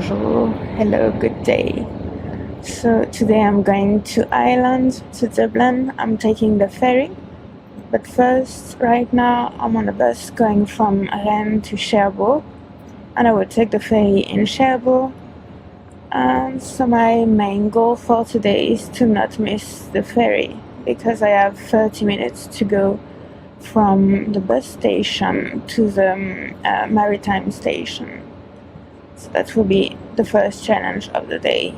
bonjour, hello, good day. So today I'm going to Ireland, to Dublin. I'm taking the ferry. But first, right now, I'm on a bus going from Rennes to Cherbourg. And I will take the ferry in Cherbourg. And so my main goal for today is to not miss the ferry, because I have 30 minutes to go from the bus station to the maritime station. So that will be the first challenge of the day.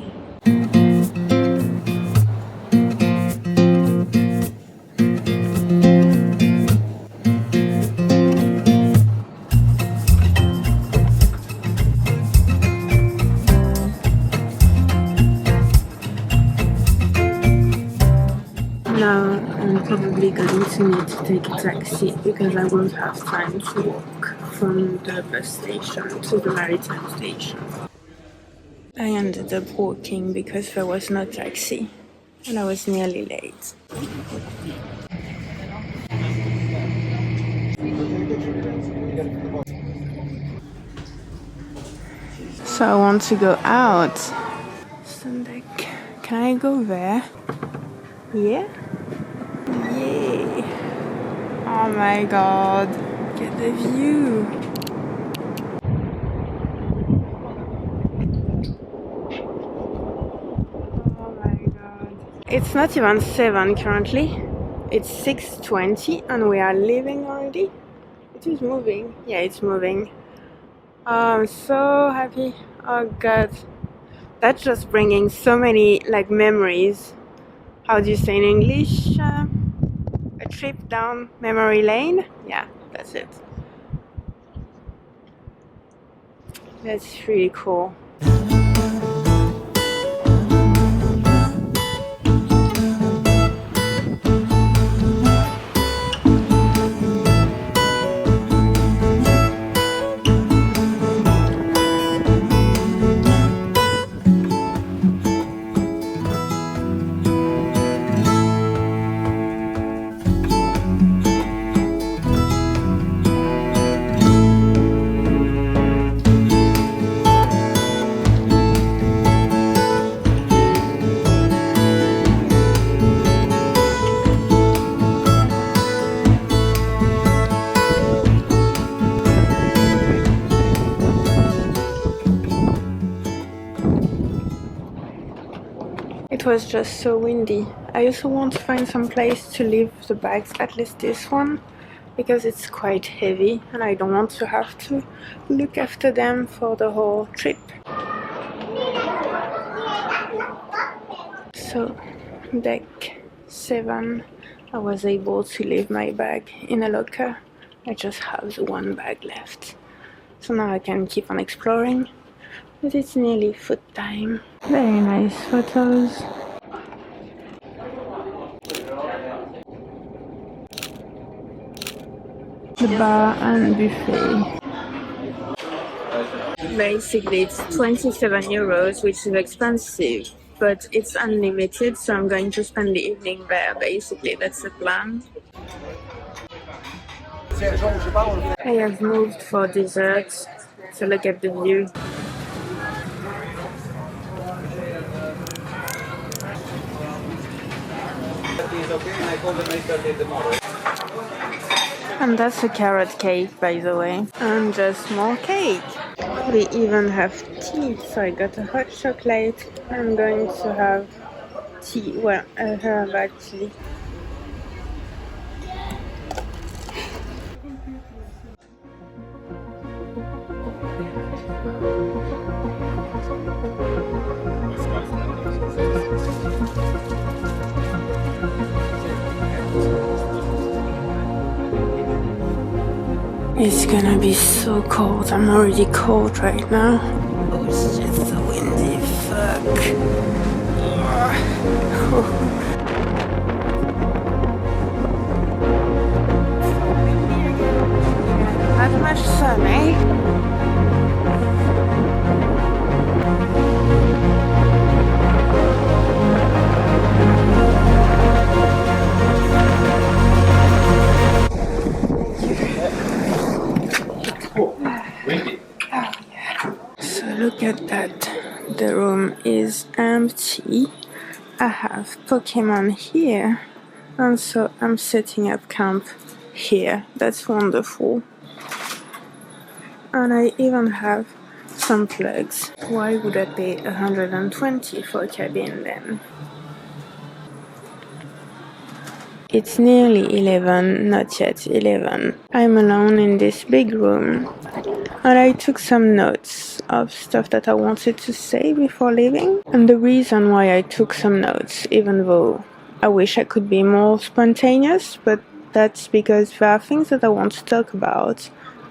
Now I'm probably going to need to take a taxi because I won't have time to walk from the bus station to the maritime station. I ended up walking because there was no taxi and I was nearly late. So I want to go out. Sunday. Can I go there? Yeah? Yay! Oh my god, get the view! Oh my god. It's not even 7 currently. It's 6:20 and we are leaving already. It is moving. Yeah, it's moving. Oh, I'm so happy. Oh god. That's just bringing so many memories. How do you say in English? A trip down memory lane? Yeah, that's it. That's really cool. It was just so windy. I also want to find some place to leave the bags, at least this one, because it's quite heavy and I don't want to have to look after them for the whole trip. So, deck 7, I was able to leave my bag in a locker. I just have the one bag left. So now I can keep on exploring. But it's nearly food time. Very nice photos. The bar and buffet. Basically it's 27 euros, which is expensive, but it's unlimited, so I'm going to spend the evening there. Basically, that's the plan. I have moved for dessert, so look at the view. And that's a carrot cake, by the way. And just more cake. We even have tea, so I got a hot chocolate. I'm going to have tea, well, a herb actually. It's gonna be so cold. I'm already cold right now. Oh shit, so windy. Fuck. Not much sun, eh? at that. The room is empty. I have Pokemon here, and so I'm setting up camp here. That's wonderful. And I even have some plugs. Why would I pay 120 for a cabin then? It's nearly 11, not yet 11. I'm alone in this big room, and I took some notes of stuff that I wanted to say before leaving. And the reason why I took some notes, even though I wish I could be more spontaneous, but that's because there are things that I want to talk about,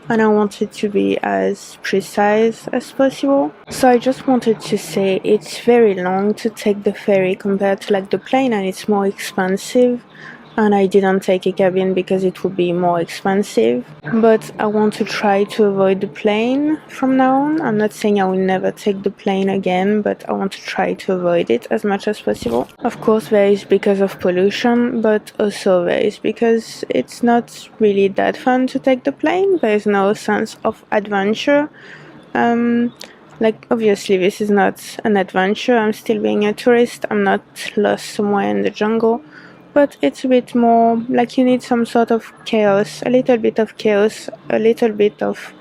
and I wanted to be as precise as possible. So I just wanted to say it's very long to take the ferry compared to like the plane, and it's more expensive. And I didn't take a cabin because it would be more expensive. But I want to try to avoid the plane from now on. I'm not saying I will never take the plane again, but I want to try to avoid it as much as possible. Of course, there is because of pollution, but also there is because it's not really that fun to take the plane. There is no sense of adventure. Like, obviously, this is not an adventure. I'm still being a tourist. I'm not lost somewhere in the jungle. But it's a bit more like you need some sort of chaos, a little bit of chaos, a little bit of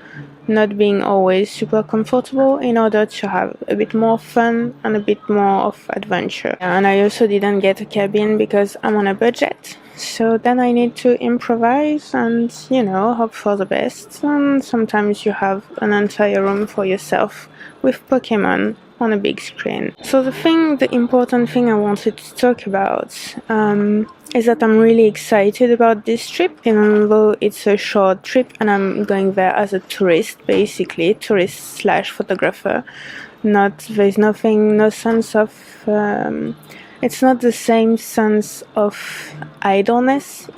not being always super comfortable in order to have a bit more fun and a bit more of adventure. And I also didn't get a cabin because I'm on a budget. So then I need to improvise and, you know, hope for the best. And sometimes you have an entire room for yourself with Pokemon on a big screen. So the important thing I wanted to talk about is that I'm really excited about this trip, even though it's a short trip and I'm going there as a tourist, basically, tourist/photographer. There's no sense of, it's not the same sense of idleness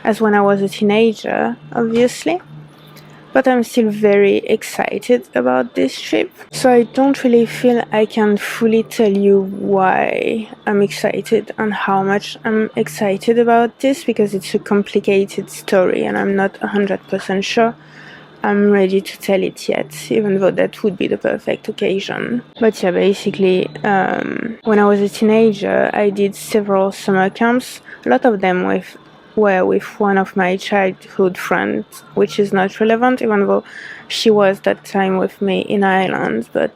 as when I was a teenager, obviously. But I'm still very excited about this trip. So I don't really feel I can fully tell you why I'm excited and how much I'm excited about this, because it's a complicated story and I'm not 100% sure I'm ready to tell it yet, even though that would be the perfect occasion. But yeah, basically, when I was a teenager, I did several summer camps, a lot of them were with one of my childhood friends, which is not relevant, even though she was that time with me in Ireland, but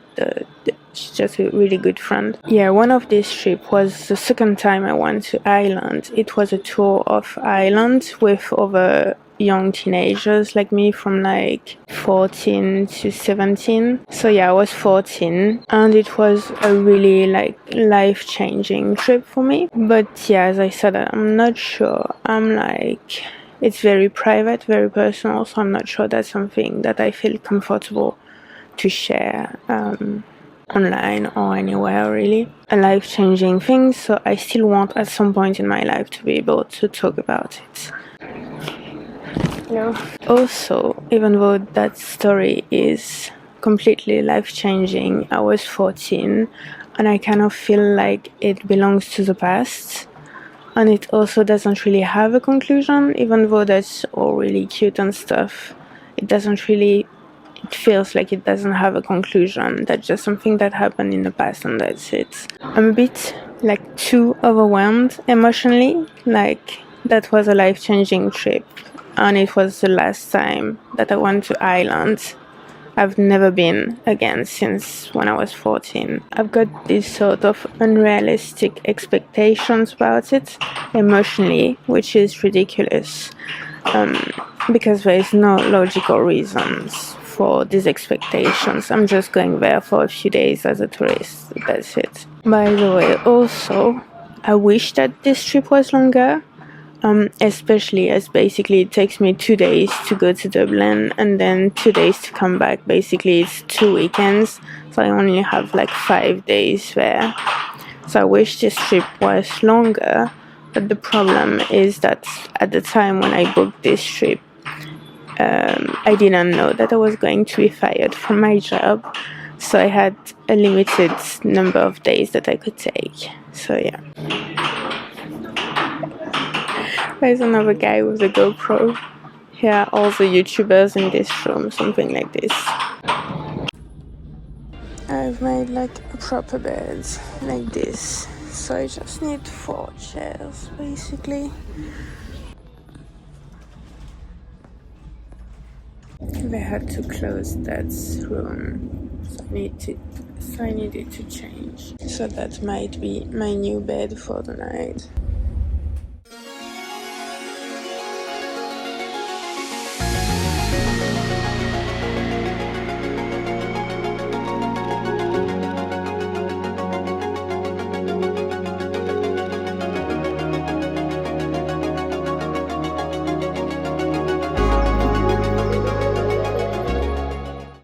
she's just a really good friend. Yeah, one of these trips was the second time I went to Ireland. It was a tour of Ireland with other young teenagers like me from like 14 to 17. So yeah, I was 14 and it was a really like life-changing trip for me. But yeah, as I said, I'm not sure. It's very private, very personal, so I'm not sure that's something that I feel comfortable to share online or anywhere, really. A life-changing thing, so I still want at some point in my life to be able to talk about it. No. Also, even though that story is completely life-changing, I was 14 and I kind of feel like it belongs to the past, and it also doesn't really have a conclusion, even though that's all really cute and stuff. It feels like it doesn't have a conclusion. That's just something that happened in the past and that's it. I'm a bit like too overwhelmed emotionally. Like, that was a life-changing trip and it was the last time that I went to Ireland. I've never been again since when I was 14. I've got these sort of unrealistic expectations about it emotionally, which is ridiculous, because there is no logical reasons for these expectations. I'm just going there for a few days as a tourist, that's it. By the way, also, I wish that this trip was longer. Especially as basically it takes me 2 days to go to Dublin and then 2 days to come back. Basically it's 2 weekends, so I only have like 5 days there. So I wish this trip was longer, but the problem is that at the time when I booked this trip, I didn't know that I was going to be fired from my job, so I had a limited number of days that I could take. So yeah. There's another guy with a GoPro here are all the YouTubers in this room, something like this. I've made like a proper bed, like this. So I just need 4 chairs, basically. They had to close that room, so I needed to change. So that might be my new bed for the night.